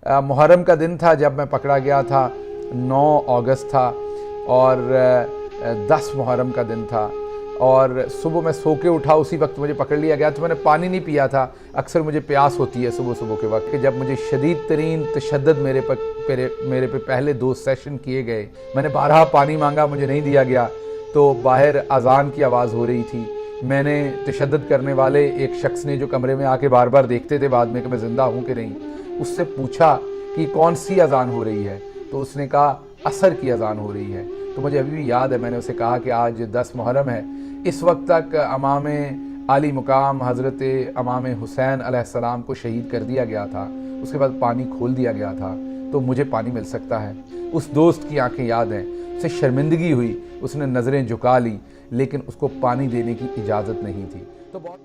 मुहर्रम का दिन था जब मैं पकड़ा गया था। 9 अगस्त था और 10 मुहर्रम का दिन था और सुबह मैं सो के उठा, उसी वक्त मुझे पकड़ लिया गया। तो मैंने पानी नहीं पिया था। अक्सर मुझे प्यास होती है सुबह सुबह के वक्त कि जब मुझे शदीद तरीन तशद्दुद मेरे पे पहले 2 सेशन किए गए। मैंने 12 पानी मांगा, मुझे नहीं दिया गया। तो बाहर अजान की आवाज़ हो रही थी। मैंने तशद्दुद करने वाले एक शख्स ने, जो कमरे में आके बार बार देखते थे बाद में कि मैं ज़िंदा हूँ कि नहीं, उससे पूछा कि कौन सी अजान हो रही है। तो उसने कहा असर की अजान हो रही है। तो मुझे अभी भी याद है, मैंने उसे कहा कि आज 10 मुहर्रम है। इस वक्त तक अमाम आली मुकाम हज़रत इमाम हुसैन अलैहिस्सलाम को शहीद कर दिया गया था। उसके बाद पानी खोल दिया गया था, तो मुझे पानी मिल सकता है। उस दोस्त की आंखें याद हैं, उसे शर्मिंदगी हुई, उसने नज़रें झुका ली, लेकिन उसको पानी देने की इजाज़त नहीं थी। तो बहुत